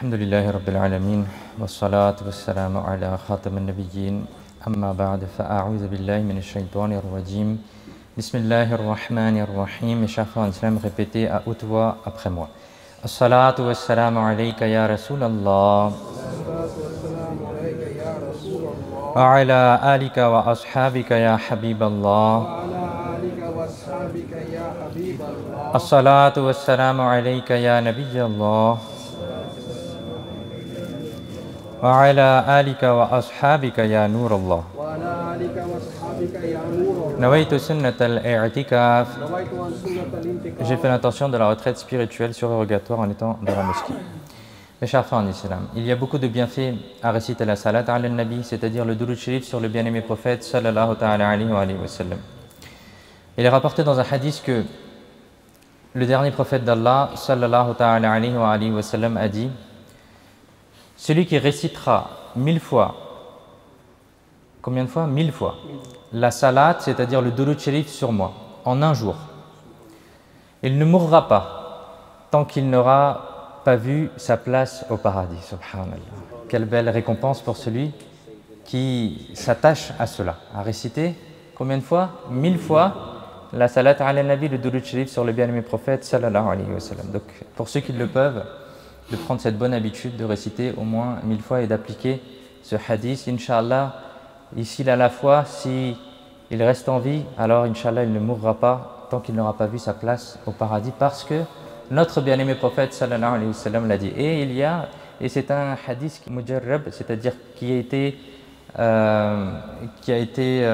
الحمد لله رب العالمين والصلاة والسلام على خاتم النبيين أما بعد فأعوذ بالله من الشيطان الرجيم بسم الله الرحمن الرحيم. Mes chers frères en islam, répétez à haute voix après moi. As-salatu was-salamu alayka ya Rasulallah wa ala alika wa ashabika ya Habiballah. As-salatu was-salamu alayka ya Nabiyallah wa ala alika wa ashabika ya Nurallah. Nawaitu sunnat al-i'tikaf. J'ai fait l'intention de la retraite spirituelle surrogatoire en étant dans la mosquée. Mes chers frères en islam, il y a beaucoup de bienfaits à réciter la salat ala nabi, c'est-à-dire le durud sharif sur le bien-aimé prophète sallallahu ta'ala alayhi wa sallam. Il est rapporté dans un hadith que le dernier prophète d'Allah sallallahu ta'ala alayhi wa sallam a dit: celui qui récitera 1000 fois, combien de fois? 1000 fois la salat, c'est-à-dire le durud sharif sur moi, en un jour, il ne mourra pas tant qu'il n'aura pas vu sa place au paradis. Subhanallah. Quelle belle récompense pour celui qui s'attache à cela, à réciter combien de fois? 1000 fois la salat ala nabi, le durud sharif sur le bien-aimé prophète sallallahu alayhi wa sallam. Donc pour ceux qui le peuvent, de prendre cette bonne habitude de réciter au moins 1000 fois et d'appliquer ce hadith, Inch'Allah, ici à la fois, si il reste en vie, alors Inch'Allah il ne mourra pas tant qu'il n'aura pas vu sa place au paradis, parce que notre bien-aimé prophète sallallahu alayhi wa sallam l'a dit. Et c'est un hadith mujarrab, c'est-à-dire qui a été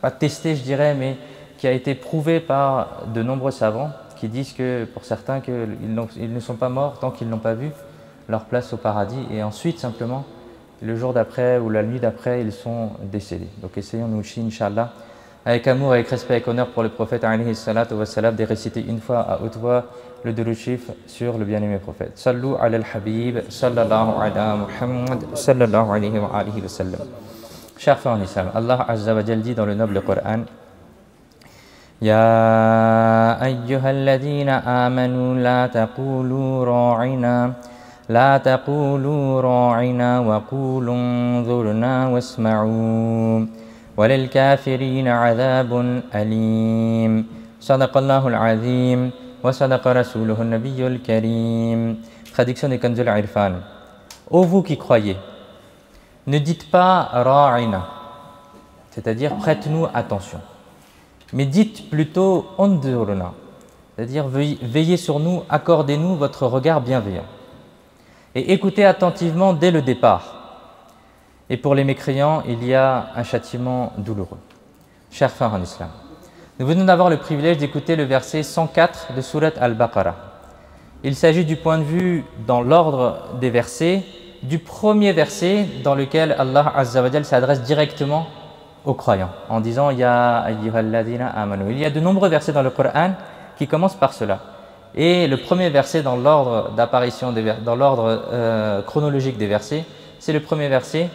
pas testé je dirais, mais qui a été prouvé par de nombreux savants qui disent que pour certains qu'ils ne sont pas morts tant qu'ils n'ont pas vu leur place au paradis, et ensuite simplement le jour d'après ou la nuit d'après ils sont décédés. Donc essayons nous aussi Inch'Allah, avec amour, avec respect, avec honneur pour le prophète alayhi salatu wa salam, de réciter une fois à haute voix le durud sharif sur le bien-aimé prophète. Sallu ala al-habib sallallahu ala Muhammad sallallahu alayhi wa alihi wa sallam. Chers frères en islam, Allah Azza wa Jal dit dans le noble Coran: Ya ayyuhalladhina amanu la taqulu ra'ina wa qulu unzurna wasma'u walil kafirina adhabun alim. Sadaqallahu al-azim wa sadaqa rasuluhu an-nabiyyul karim. Traduction de Kanzul Irfan. Ô vous qui croyez, ne dites pas ra'ina, c'est-à-dire prête-nous attention, mais dites plutôt unzurna, c'est-à-dire veillez sur nous, accordez-nous votre regard bienveillant et écoutez attentivement dès le départ. Et pour les mécréants, il y a un châtiment douloureux. Chers frères en islam, nous venons d'avoir le privilège d'écouter le verset 104 de Surat Al-Baqarah. Il s'agit du point de vue, dans l'ordre des versets, du premier verset dans lequel Allah Azza wa Jal s'adresse directement aux croyants en disant Ya ayyuhalladhina amanu. Il y a de nombreux versets dans le Coran qui commencent par cela. Et le premier verset dans l'ordre d'apparition, dans l'ordre chronologique des versets, c'est le premier verset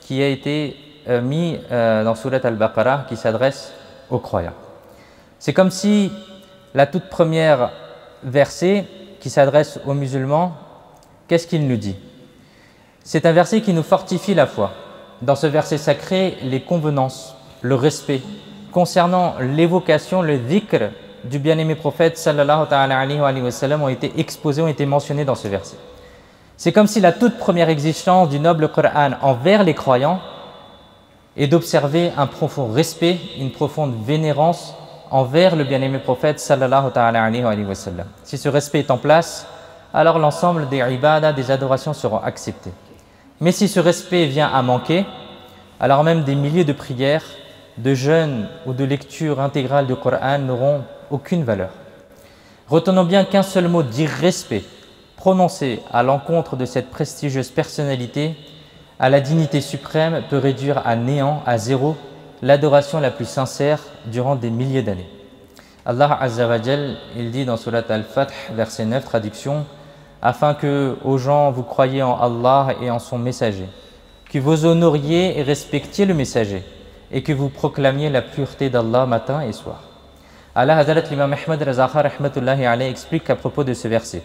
qui a été mis dans Surat Al-Baqarah, qui s'adresse aux croyants. C'est comme si la toute première verset qui s'adresse aux musulmans, qu'est-ce qu'il nous dit? C'est un verset qui nous fortifie la foi. Dans ce verset sacré, les convenances, le respect concernant l'évocation, le dhikr du bien-aimé prophète sallallahu ta'ala alayhi wa sallam ont été exposés, ont été mentionnés dans ce verset. C'est comme si la toute première exigence du noble Coran envers les croyants est d'observer un profond respect, une profonde vénérance envers le bien-aimé prophète sallallahu ta'ala alayhi wa sallam. Si ce respect est en place, alors l'ensemble des ibadah, des adorations seront acceptées. Mais si ce respect vient à manquer, alors même des milliers de prières, de jeûnes ou de lectures intégrales du Coran n'auront aucune valeur. Retenons bien qu'un seul mot d'irrespect prononcé à l'encontre de cette prestigieuse personnalité à la dignité suprême peut réduire à néant, à zéro, l'adoration la plus sincère durant des milliers d'années. Allah Azza wa Jal, il dit dans Surat Al-Fath, verset 9, traduction: afin que, aux gens, vous croyiez en Allah et en son messager, que vous honoriez et respectiez le messager, et que vous proclamiez la pureté d'Allah matin et soir. Allah Hazrat l'imam Ahmad Razakhar rahmatullahi alayhi explique à propos de ce verset: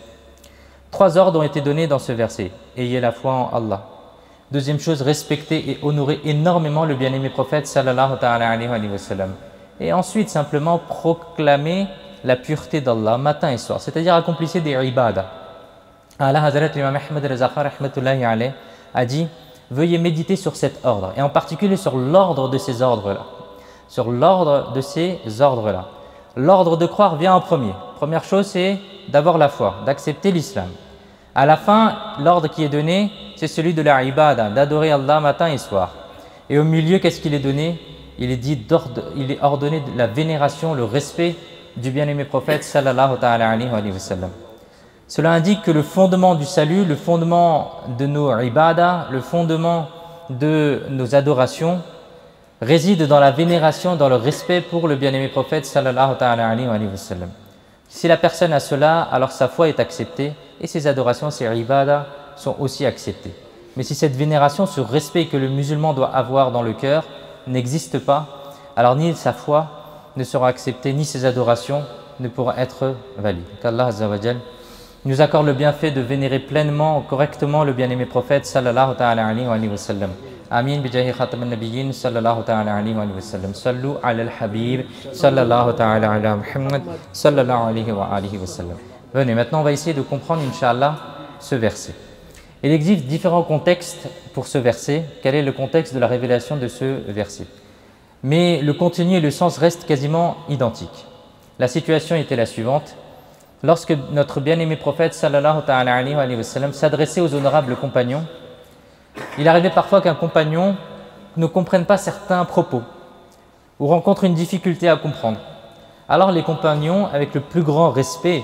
3 ordres ont été donnés dans ce verset. Ayez la foi en Allah. Deuxième chose, respectez et honorez énormément le bien-aimé prophète sallallahu ta'ala alayhi wa sallam. Et ensuite, simplement proclamez la pureté d'Allah matin et soir, c'est-à-dire accomplissez des ibadah. Allah Hazrat l'imam Ahmad al-Zakhar rahmatullahi alayhi a dit veuillez méditer sur cet ordre et en particulier sur l'ordre de ces ordres-là. Sur l'ordre de ces ordres-là. L'ordre de croire vient en premier. Première chose, c'est d'avoir la foi, d'accepter l'islam. À la fin, l'ordre qui est donné, c'est celui de la ibadah, d'adorer Allah matin et soir. Et au milieu, qu'est-ce qu'il est donné? Il est ordonné de la vénération, le respect du bien-aimé prophète sallallahu ta'ala alayhi wa sallam. Cela indique que le fondement du salut, le fondement de nos ibadah, le fondement de nos adorations réside dans la vénération, dans le respect pour le bien-aimé prophète sallallahu ta'ala alayhi wa sallam. Si la personne a cela, alors sa foi est acceptée et ses adorations, ses ibadah sont aussi acceptées. Mais si cette vénération, ce respect que le musulman doit avoir dans le cœur n'existe pas, alors ni sa foi ne sera acceptée, ni ses adorations ne pourront être valides. Qu'Allah Azza wa Jal nous accorde le bienfait de vénérer pleinement, correctement le bien-aimé prophète sallallahu ta'ala alayhi wa sallam. Amin bijahi khatam al-nabiyyin sallallahu ta'ala alayhi wa sallam. Sallu ala al-habib sallallahu ta'ala ala Muhammad sallallahu alayhi wa sallam. Venez, maintenant on va essayer de comprendre, Inch'Allah, ce verset. Il existe différents contextes pour ce verset. Quel est le contexte de la révélation de ce verset? Mais le contenu et le sens restent quasiment identiques. La situation était la suivante. Lorsque notre bien-aimé prophète sallallahu ta'ala alayhi wa sallam s'adressait aux honorables compagnons, il arrivait parfois qu'un compagnon ne comprenne pas certains propos ou rencontre une difficulté à comprendre. Alors les compagnons, avec le plus grand respect,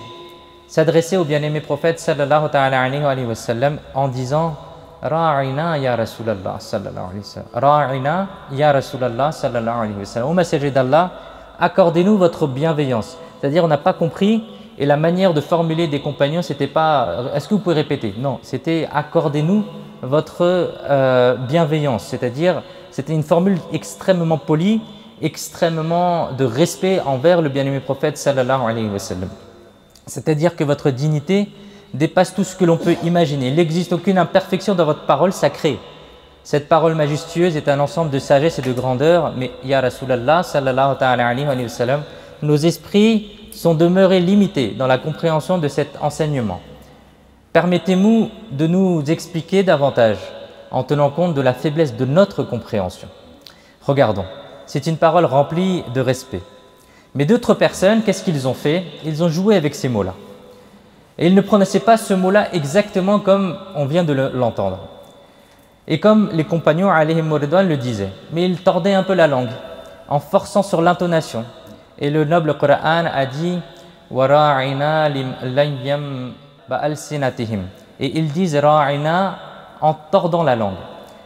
s'adressaient au bien-aimé prophète sallallahu ta'ala alayhi wa sallam en disant « Ra'ina ya Rasulallah sallallahu alayhi wa sallam. Ra'ina ya Rasulallah sallallahu alayhi wa sallam. Ô messager d'Allah, accordez-nous votre bienveillance. » C'est-à-dire on n'a pas compris. Et la manière de formuler des compagnons, c'était pas « est-ce que vous pouvez répéter ?» Non, c'était « accordez-nous votre bienveillance ». C'est-à-dire, c'était une formule extrêmement polie, extrêmement de respect envers le bien-aimé prophète sallallahu alayhi wa sallam. C'est-à-dire que votre dignité dépasse tout ce que l'on peut imaginer. Il n'existe aucune imperfection dans votre parole sacrée. Cette parole majestueuse est un ensemble de sagesse et de grandeur, mais ya Rasulallah sallallahu alayhi wa sallam, nos esprits sont demeurés limités dans la compréhension de cet enseignement. Permettez-nous de nous expliquer davantage en tenant compte de la faiblesse de notre compréhension. Regardons, c'est une parole remplie de respect. Mais d'autres personnes, qu'est-ce qu'ils ont fait? Ils ont joué avec ces mots-là. Et ils ne prononçaient pas ce mot-là exactement comme on vient de l'entendre. Et comme les compagnons alayhim ridwan le disaient, mais ils tordaient un peu la langue en forçant sur l'intonation. Et le noble Coran a dit وَرَاعِنَا لِمْ بَأَلْسِنَتِهِمْ. Et ils disent ra'ina en tordant la langue.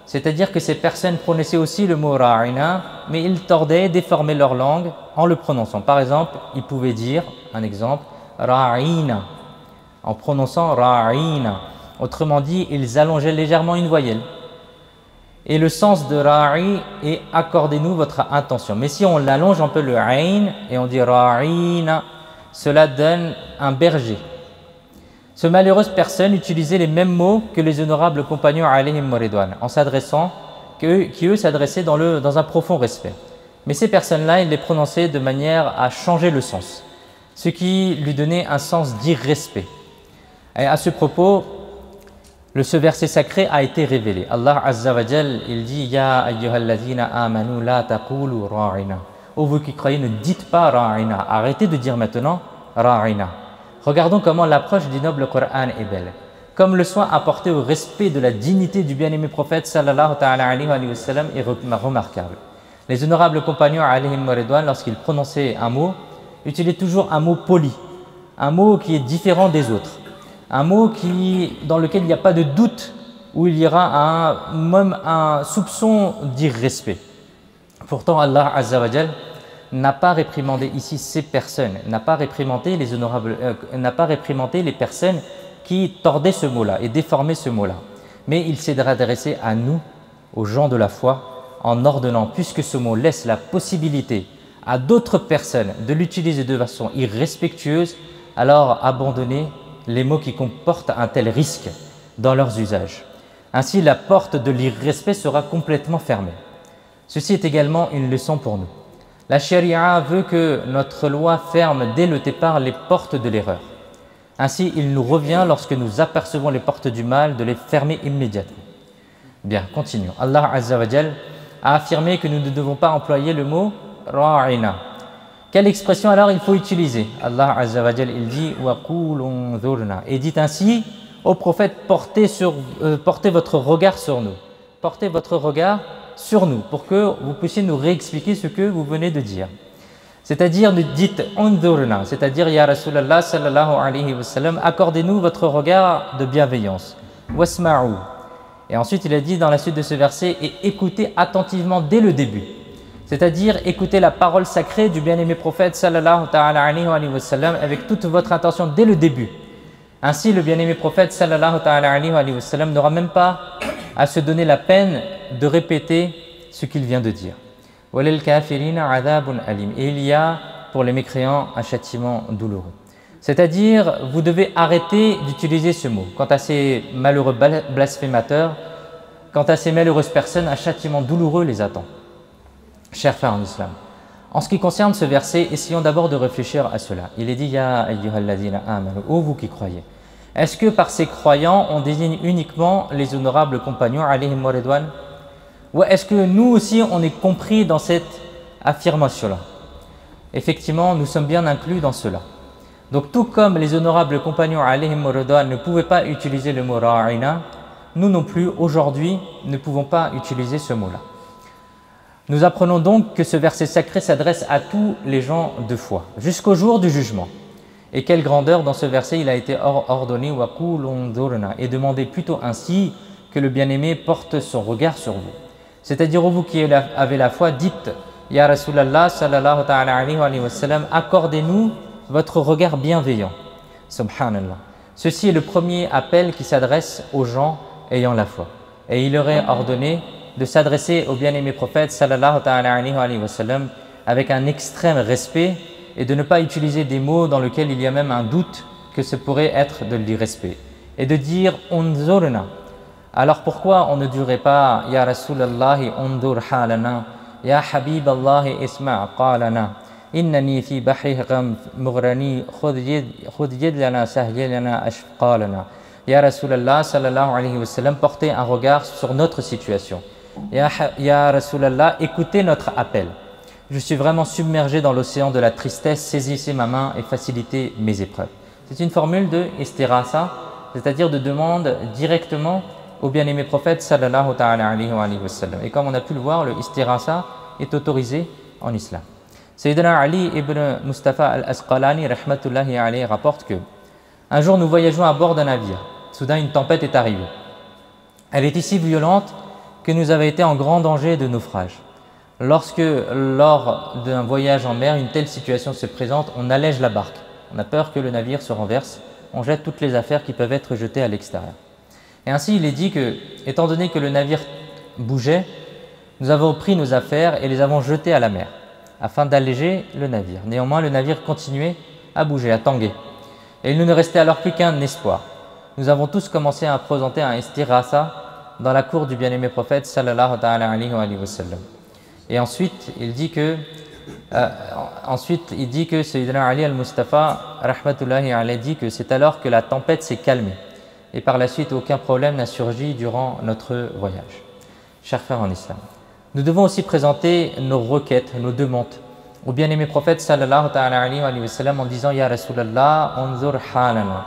C'est-à-dire que ces personnes prononçaient aussi le mot ra'ina, mais ils tordaient, déformaient leur langue en le prononçant. Par exemple, ils pouvaient dire, un exemple, ra'ina, en prononçant ra'ina. Autrement dit, ils allongeaient légèrement une voyelle. Et le sens de ra'i est accordez-nous votre intention. Mais si on l'allonge un peu le ayn et on dit ra'ina, cela donne un berger. Ce malheureuse personne utilisait les mêmes mots que les honorables compagnons alayhim ridwan en s'adressant, qui eux s'adressaient dans un profond respect. Mais ces personnes-là, ils les prononçaient de manière à changer le sens, ce qui lui donnait un sens d'irrespect. Et à ce propos, ce verset sacré a été révélé. Allah Azza wa Jal, il dit Ya ayyuhalladhina amanu la taqulu ra'ina. Ô vous qui croyez, ne dites pas ra'ina. Arrêtez de dire maintenant ra'ina. Regardons comment l'approche du noble Coran est belle. Comme le soin apporté au respect de la dignité du bien-aimé prophète sallallahu ta'ala alayhi wa sallam est remarquable. Les honorables compagnons alayhim ridwan, lorsqu'ils prononçaient un mot, utilisaient toujours un mot poli, un mot qui est différent des autres. Un mot dans lequel il n'y a pas de doute, où il y aura même un soupçon d'irrespect. Pourtant, Allah Azza wa Jal n'a pas réprimandé ici ces personnes, n'a pas réprimandé les personnes qui tordaient ce mot-là et déformaient ce mot-là. Mais il s'est adressé à nous, aux gens de la foi, en ordonnant, puisque ce mot laisse la possibilité à d'autres personnes de l'utiliser de façon irrespectueuse, alors abandonnez les mots qui comportent un tel risque dans leurs usages. Ainsi, la porte de l'irrespect sera complètement fermée. Ceci est également une leçon pour nous. La charia veut que notre loi ferme dès le départ les portes de l'erreur. Ainsi, il nous revient, lorsque nous apercevons les portes du mal, de les fermer immédiatement. Bien, continuons. Allah Azza wa Jal a affirmé que nous ne devons pas employer le mot « ra'ina ». Quelle expression alors il faut utiliser? Allah Azza wa Jal, il dit « wa qul unzurna » et dit ainsi au prophète, portez votre regard sur nous. Portez votre regard sur nous pour que vous puissiez nous réexpliquer ce que vous venez de dire. C'est-à-dire, dites unzurna, c'est-à-dire ya Rasulallah sallallahu alayhi wa sallam, accordez-nous votre regard de bienveillance. Wasma'u. Et ensuite il a dit dans la suite de ce verset, et écoutez attentivement dès le début. C'est-à-dire, écoutez la parole sacrée du bien-aimé prophète sallallahu alayhi wa sallam avec toute votre attention dès le début. Ainsi, le bien-aimé prophète sallallahu alayhi wa sallam n'aura même pas à se donner la peine de répéter ce qu'il vient de dire. وَلِلْ كَافِرِينَ عَذَابٌ أَلِيمٌ. Et il y a pour les mécréants un châtiment douloureux. C'est-à-dire, vous devez arrêter d'utiliser ce mot. Quant à ces malheureux blasphémateurs, quant à ces malheureuses personnes, un châtiment douloureux les attend. Chers frères en islam, en ce qui concerne ce verset, essayons d'abord de réfléchir à cela. Il est dit « Ya ayyuhalladhina amanu » ô vous qui croyez. Est-ce que par ces croyants, on désigne uniquement les honorables compagnons alayhim wa ridwan? Ou est-ce que nous aussi, on est compris dans cette affirmation-là? Effectivement, nous sommes bien inclus dans cela. Donc, tout comme les honorables compagnons alayhim wa ridwan ne pouvaient pas utiliser le mot ra'ina, nous non plus, aujourd'hui, ne pouvons pas utiliser ce mot-là. Nous apprenons donc que ce verset sacré s'adresse à tous les gens de foi, jusqu'au jour du jugement. Et quelle grandeur dans ce verset il a été ordonné wa qul unzurna, et demandez plutôt ainsi que le bien-aimé porte son regard sur vous. C'est-à-dire, vous qui avez la foi, dites Ya Rasulallah sallallahu alayhi wa sallam, accordez-nous votre regard bienveillant. Subhanallah. Ceci est le premier appel qui s'adresse aux gens ayant la foi. Et il leur est ordonné de s'adresser au bien-aimé prophète sallallahu alayhi wa sallam avec un extrême respect et de ne pas utiliser des mots dans lesquels il y a même un doute que ce pourrait être de l'irrespect. Et de dire unzurna. Alors pourquoi on ne dirait pas Ya Rasulallahi undur halana, Ya Habib Allahi isma' qalana, innani fi bahri gham mughrani khud yad lana sahil lana ashqalana. Ya Rasulallah sallallahu alayhi wa sallam, portez un regard sur notre situation. Ya Rasulallah, écoutez notre appel. Je suis vraiment submergé dans l'océan de la tristesse, saisissez ma main et facilitez mes épreuves. C'est une formule de istirasa, c'est-à-dire de demande directement au bien-aimé prophète sallallahu alayhi wa sallam. Et comme on a pu le voir, le istirasa est autorisé en islam. Sayyidina Ali ibn Mustafa al-Asqalani rahmatullahi alayhi rapporte que un jour nous voyageons à bord d'un navire. Soudain une tempête est arrivée. Elle était si violente que nous avions été en grand danger de naufrage. Lorsque, lors d'un voyage en mer, une telle situation se présente, on allège la barque. On a peur que le navire se renverse, on jette toutes les affaires qui peuvent être jetées à l'extérieur. Et ainsi, il est dit que, étant donné que le navire bougeait, nous avons pris nos affaires et les avons jetées à la mer, afin d'alléger le navire. Néanmoins, le navire continuait à bouger, à tanguer. Et il ne nous restait alors plus qu'un espoir. Nous avons tous commencé à présenter un istirasa dans la cour du bien-aimé prophète sallallahu alayhi wa sallam. Et ensuite, il dit que Sayyidina Ali al-Mustafa rahmatullahi alayhi dit que c'est alors que la tempête s'est calmée. Et par la suite, aucun problème n'a surgi durant notre voyage. Chers frères en islam, nous devons aussi présenter nos requêtes, nos demandes au bien-aimé prophète sallallahu alayhi wa sallam en disant Ya Rasulallah, unzur halana,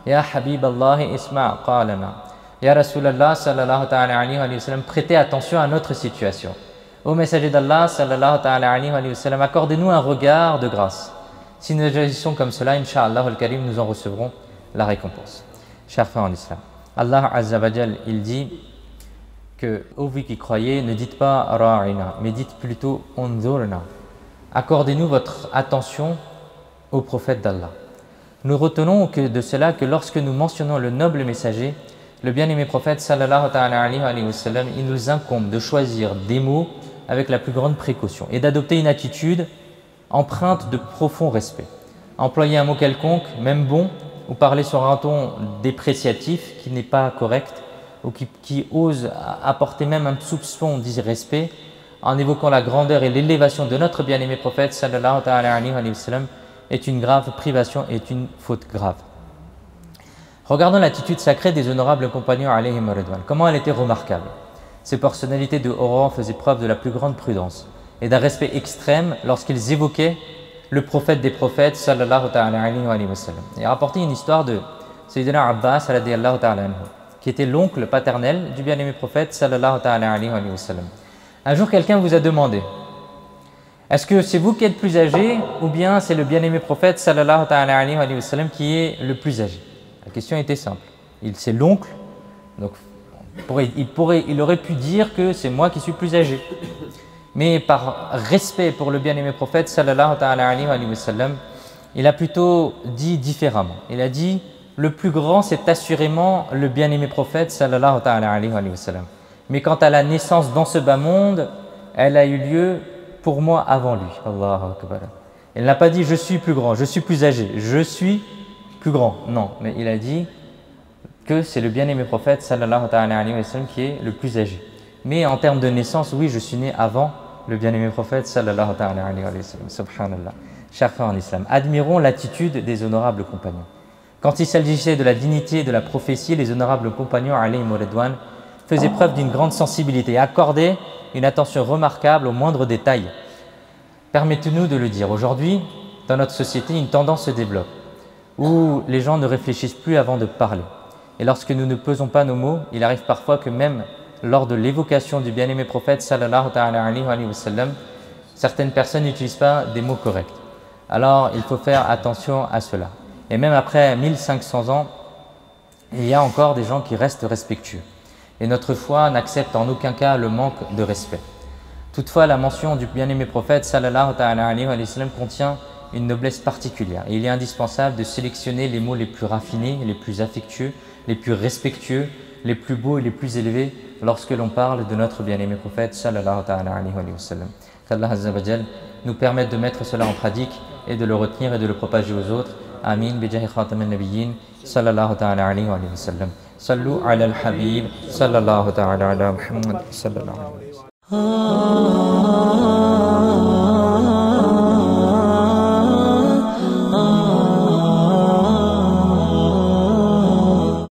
Ya Habib Allah, isma' qalana. Ya Rasulallah sallallahu alayhi wa sallam, prêtez attention à notre situation. Ô messager d'Allah sallallahu alayhi wa sallam, accordez-nous un regard de grâce. Si nous agissons comme cela, Inch'Allah al-Karim, nous en recevrons la récompense. Chers frères en islam, Allah Azza wa Jal, il dit que, ô vous qui croyez, ne dites pas ra'ina, mais dites plutôt unzurna. Accordez-nous votre attention au prophète d'Allah. Nous retenons de cela que lorsque nous mentionnons le noble messager, le bien-aimé prophète sallallahu alayhi wa sallam, il nous incombe de choisir des mots avec la plus grande précaution et d'adopter une attitude empreinte de profond respect. Employer un mot quelconque, même bon, ou parler sur un ton dépréciatif qui n'est pas correct ou qui ose apporter même un soupçon d'irrespect en évoquant la grandeur et l'élévation de notre bien-aimé prophète sallallahu alayhi wa sallam est une grave privation, est une faute grave. Regardons l'attitude sacrée des honorables compagnons alayhim ridwan. Comment elle était remarquable. Ces personnalités de haut rang faisaient preuve de la plus grande prudence et d'un respect extrême lorsqu'ils évoquaient le prophète des prophètes sallallahu alayhi wa sallam. Il a rapporté une histoire de Sayyidina Abbas radiyallahu ta'ala anhu, qui était l'oncle paternel du bien-aimé prophète sallallahu alayhi wa sallam. Un jour, quelqu'un vous a demandé: est-ce que c'est vous qui êtes plus âgé ou bien c'est le bien-aimé prophète sallallahu alayhi wa sallam qui est le plus âgé? La question était simple. C'est l'oncle, donc il aurait pu dire que c'est moi qui suis plus âgé. Mais par respect pour le bien-aimé prophète sallallahu alayhi wa sallam, il a plutôt dit différemment. Il a dit: le plus grand, c'est assurément le bien-aimé prophète sallallahu alayhi wa sallam. Mais quant à la naissance dans ce bas monde, elle a eu lieu pour moi avant lui. Allahu Akbar. Il n'a pas dit: je suis plus grand, je suis plus âgé, je suis plus grand. Non, mais il a dit que c'est le bien-aimé prophète sallallahu alayhi wa sallam qui est le plus âgé. Mais en termes de naissance, oui, je suis né avant le bien-aimé prophète sallallahu alayhi wa sallam. Subhanallah. Chers frères en islam, admirons l'attitude des honorables compagnons. Quand il s'agissait de la dignité et de la prophétie, les honorables compagnons alayhim ridwan faisaient preuve d'une grande sensibilité et accordaient une attention remarquable aux moindres détails. Permettez-nous de le dire, aujourd'hui, dans notre société, une tendance se développe où les gens ne réfléchissent plus avant de parler. Et lorsque nous ne pesons pas nos mots, il arrive parfois que même lors de l'évocation du bien-aimé prophète sallallahu alayhi wa sallam, certaines personnes n'utilisent pas des mots corrects. Alors, il faut faire attention à cela. Et même après 1500 ans, il y a encore des gens qui restent respectueux. Et notre foi n'accepte en aucun cas le manque de respect. Toutefois, la mention du bien-aimé prophète sallallahu alayhi wa sallam contient une noblesse particulière. Et il est indispensable de sélectionner les mots les plus raffinés, les plus affectueux, les plus respectueux, les plus beaux et les plus élevés lorsque l'on parle de notre bien-aimé prophète sallallahu alayhi wa sallam. Qu'Allah azza wa jal nous permette de mettre cela en pratique et de le retenir et de le propager aux autres. Amin. Bijahi khatam al-nabiyyin sallallahu alayhi wa sallam. Sallu ala al-habib sallallahu ala Muhammad sallallahu alayhi wa sallam.